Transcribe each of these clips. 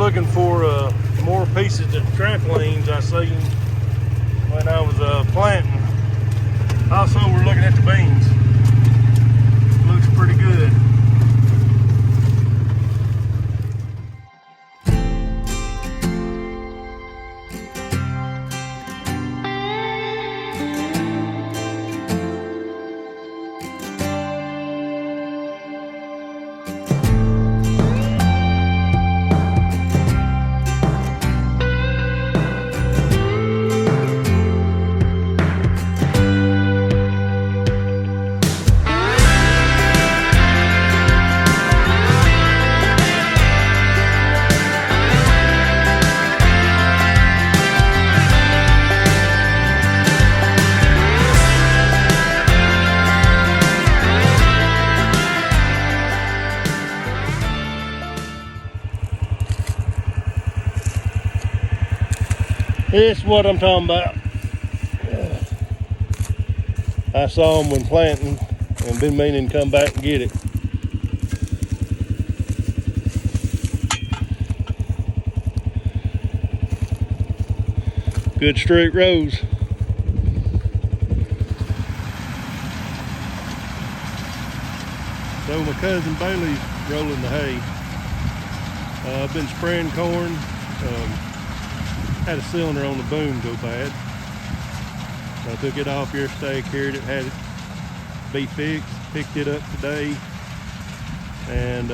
looking for more pieces of trampolines I seen when I was planting. Also, we're looking at the beans. Looks pretty good. This is what I'm talking about. I saw them when planting and been meaning to come back and get it. Good straight rows. So my cousin Bailey's rolling the hay. I've been spraying corn. Had a cylinder on the boom go bad. So I took it off yesterday, carried it, had it be fixed, picked it up today, and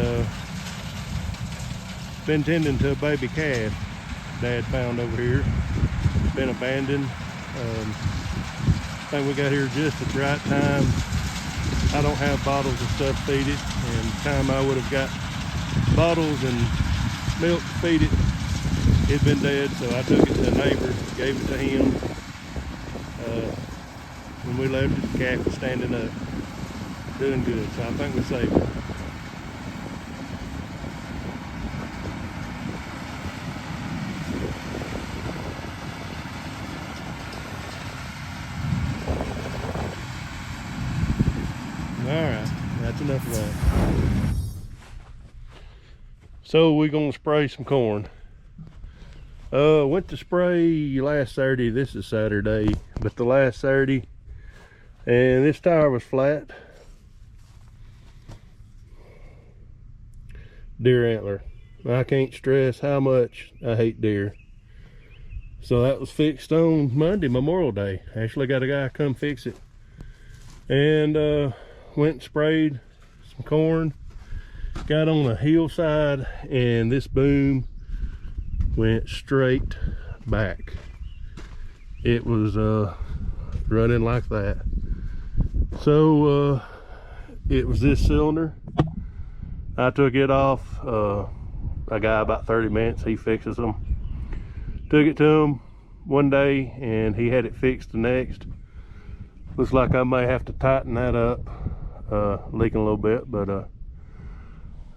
been tending to a baby calf Dad found over here. Been abandoned. I think we got here just at the right time. I don't have bottles of stuff to feed it, and the time I would have got bottles and milk to feed it, it'd been dead. So I took it to a neighbor, gave it to him. When we left it, the calf was standing up, doing good. So I think we saved it. Alright, that's enough of that. So we're gonna spray some corn. Went to spray last Saturday. This is Saturday, but the last Saturday, and this tire was flat. Deer antler. I can't stress how much I hate deer. So that was fixed on Monday, Memorial Day. Actually got a guy come fix it. And went and sprayed some corn. Got on a hillside, and this boom went straight back. It was running like that. So it was this cylinder. I took it off. A guy about 30 minutes, he fixes them. Took it to him one day and he had it fixed the next. Looks like I may have to tighten that up, leaking a little bit, but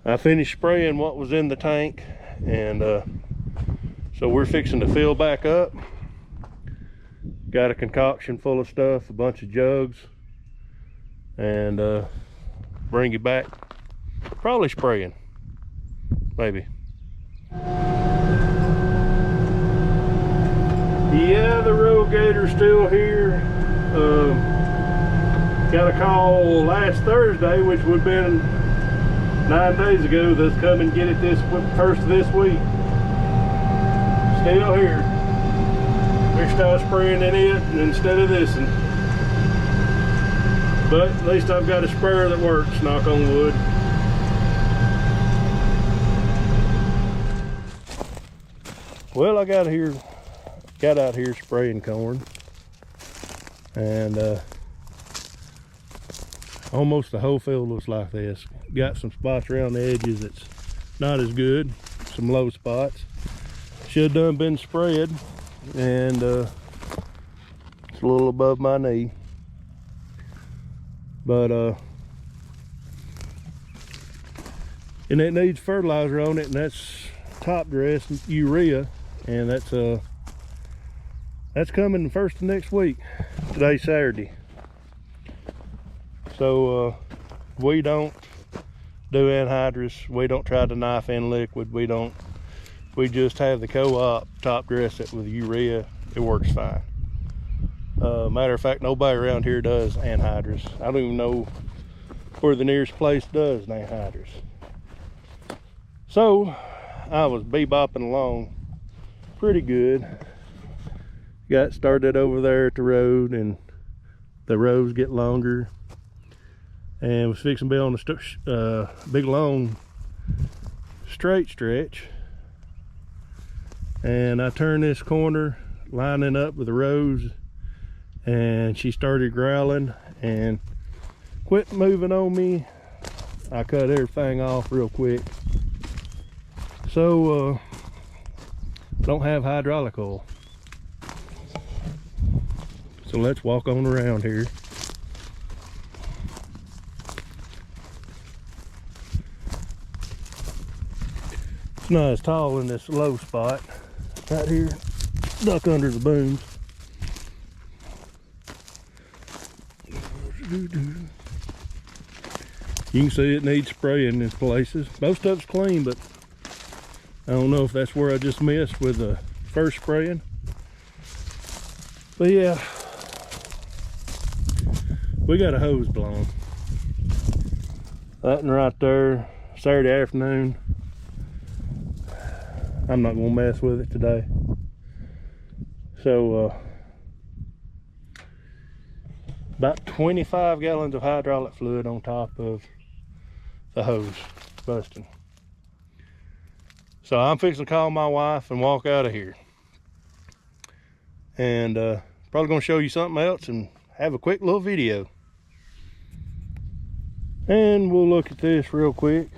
I finished spraying what was in the tank, and so we're fixing to fill back up. Got a concoction full of stuff, a bunch of jugs, and bring you back. Probably spraying, maybe. Yeah, the road gator's still here. Got a call last Thursday, which would have been 9 days ago. Let's come and get it this first of this week. Still here. Wished I was spraying in it instead of this. But at least I've got a sprayer that works, knock on wood. Well, I got out here spraying corn, and almost the whole field looks like this. Got some spots around the edges that's not as good, some low spots. Should have been sprayed, and it's a little above my knee. But and it needs fertilizer on it, and that's top dress urea, and that's coming the first of next week. Today's Saturday. So we don't do anhydrous. We don't try to knife in liquid. We don't we just have the co-op top dress it with urea, it works fine. Matter of fact, nobody around here does anhydrous. I don't even know where the nearest place does an anhydrous. So I was bebopping along pretty good. Got started over there at the road, and the rows get longer, and was fixing to be on a big long straight stretch, and I turned this corner lining up with the rows, and she started growling and quit moving on me. I cut everything off real quick. So don't have hydraulic oil, so let's walk on around here. It's not as tall in this low spot right here, duck under the booms. You can see it needs spraying in places. Most of it's clean, but I don't know if that's where I just missed with the first spraying. But yeah, we got a hose blown. That one right there, Saturday afternoon. I'm not gonna mess with it today. So about 25 gallons of hydraulic fluid on top of the hose busting. So I'm fixing to call my wife and walk out of here. And probably gonna show you something else and have a quick little video. And we'll look at this real quick.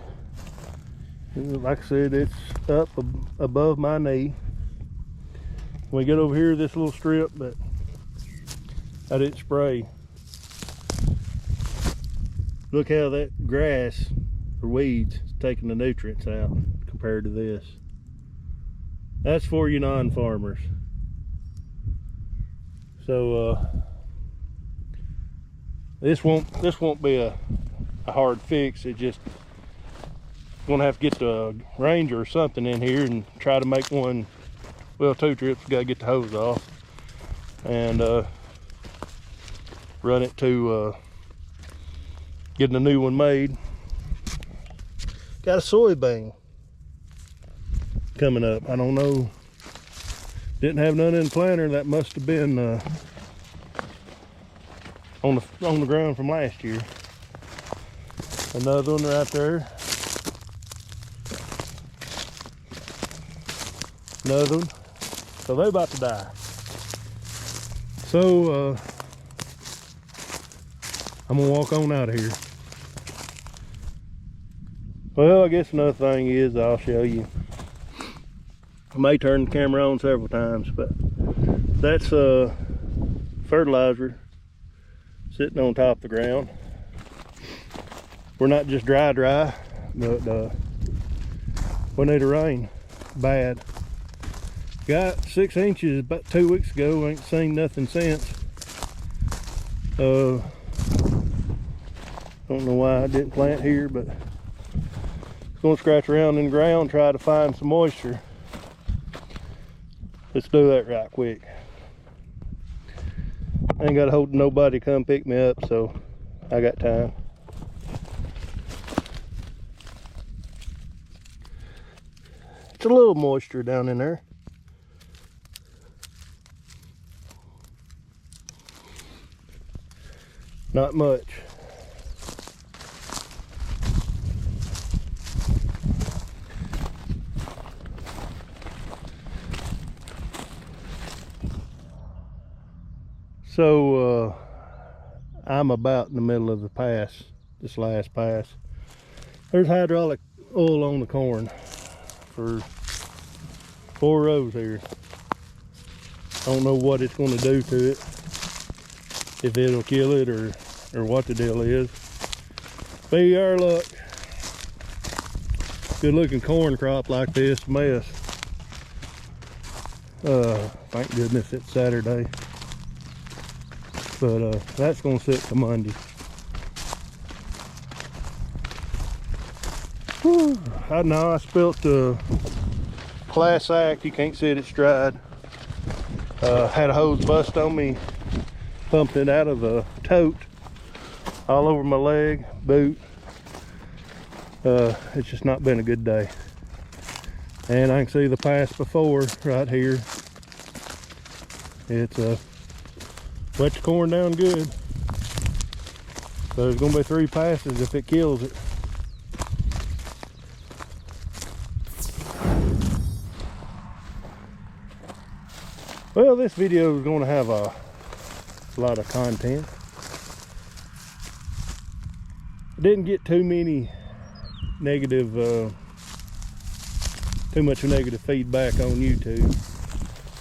Like I said, it's up above my knee. When we get over here, this little strip that I didn't spray. Look how that grass or weeds is taking the nutrients out compared to this. That's for you non-farmers. So this won't be a hard fix. It just gonna have to get the Ranger or something in here and try to make one. Well, 2 trips. Got to get the hose off and run it to getting a new one made. Got a soybean coming up. I don't know. Didn't have none in the planter. That must have been on the ground from last year. Another one right there. Another one. So they're about to die. So I'm gonna walk on out of here. Well, I guess another thing is I'll show you. I may turn the camera on several times, but that's fertilizer sitting on top of the ground. We're not just dry, but we need a rain bad. Got 6 inches about 2 weeks ago. Ain't seen nothing since. Don't know why I didn't plant here, but it's gonna scratch around in the ground, try to find some moisture. Let's do that right quick. I ain't got to hold nobody to come pick me up, so I got time. It's a little moisture down in there. Not much. So I'm about in the middle of the pass, this last pass. There's hydraulic oil on the corn for 4 rows here. I don't know what it's going to do to it, if it'll kill it or what the deal is. Be our luck. Good looking corn crop like this, mess. Thank goodness it's Saturday. But that's gonna sit to Monday. Whew, I know I spilt class act. You can't sit it dried. Had a hose bust on me, pumped it out of the tote all over my leg, boot. It's just not been a good day. And I can see the pass before right here. It's wet the corn down good. So there's gonna be 3 passes if it kills it. Well, this video is going to have a lot of content. I didn't get too many negative, too much negative feedback on YouTube,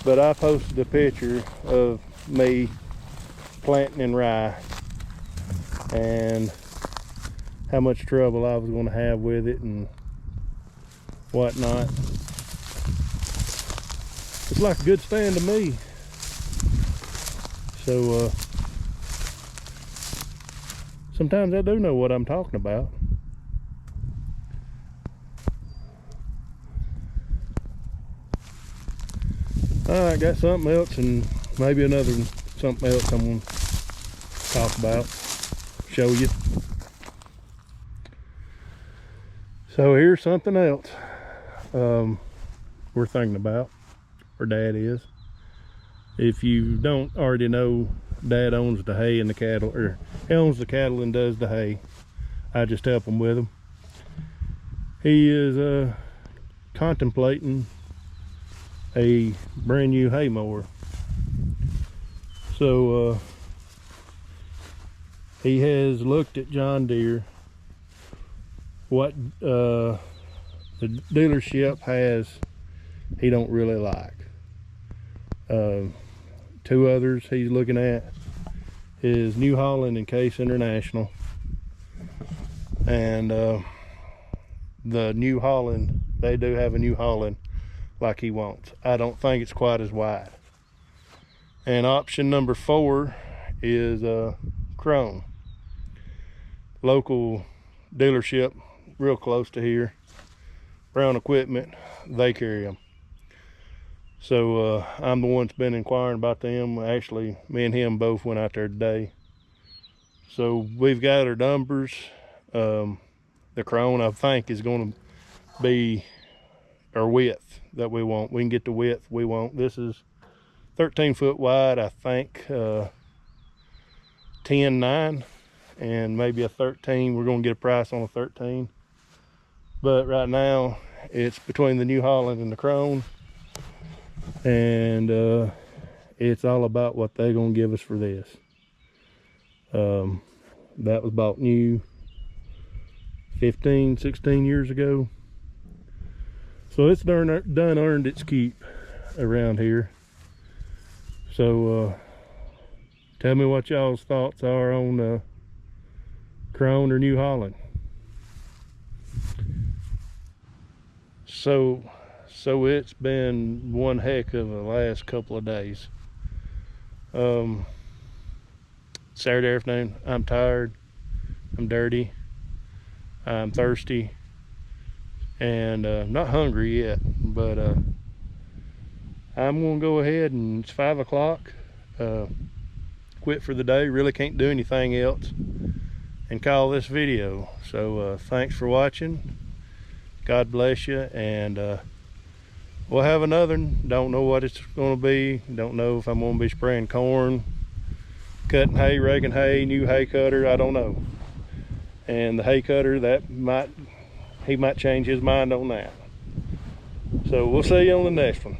but I posted a picture of me planting in rye and how much trouble I was going to have with it and whatnot. It's like a good stand to me. So sometimes I do know what I'm talking about. Alright, got something else and maybe another something else I'm going to talk about, show you. So here's something else we're thinking about. Or Dad is. If you don't already know, Dad owns the hay and the cattle, or he owns the cattle and does the hay. I just help him with them. He is contemplating a brand new hay mower. So he has looked at John Deere, what the dealership has he don't really like. 2 others he's looking at is New Holland and Case International, and the New Holland, they do have a New Holland like he wants. I don't think it's quite as wide. And option number 4 is Chrome, local dealership real close to here, Brown Equipment, they carry them. So I'm the one that's been inquiring about them. Actually, me and him both went out there today. So we've got our numbers. The Crone, I think, is going to be our width that we want. We can get the width we want. This is 13 foot wide, I think, 10.9, and maybe a 13. We're going to get a price on a 13. But right now, it's between the New Holland and the Crone. And it's all about what they're gonna give us for this. That was bought new 15-16 years ago, so it's done earned its keep around here. So tell me what y'all's thoughts are on Crone or New Holland. So it's been one heck of the last couple of days. Saturday afternoon, I'm tired, I'm dirty, I'm thirsty, and not hungry yet, but I'm gonna go ahead, and it's 5 o'clock, quit for the day, really can't do anything else, and call this video. So thanks for watching, God bless you, and we'll have another one. Don't know what it's going to be. Don't know if I'm going to be spraying corn, cutting hay, raking hay, new hay cutter. I don't know. And the hay cutter, he might change his mind on that. So we'll see you on the next one.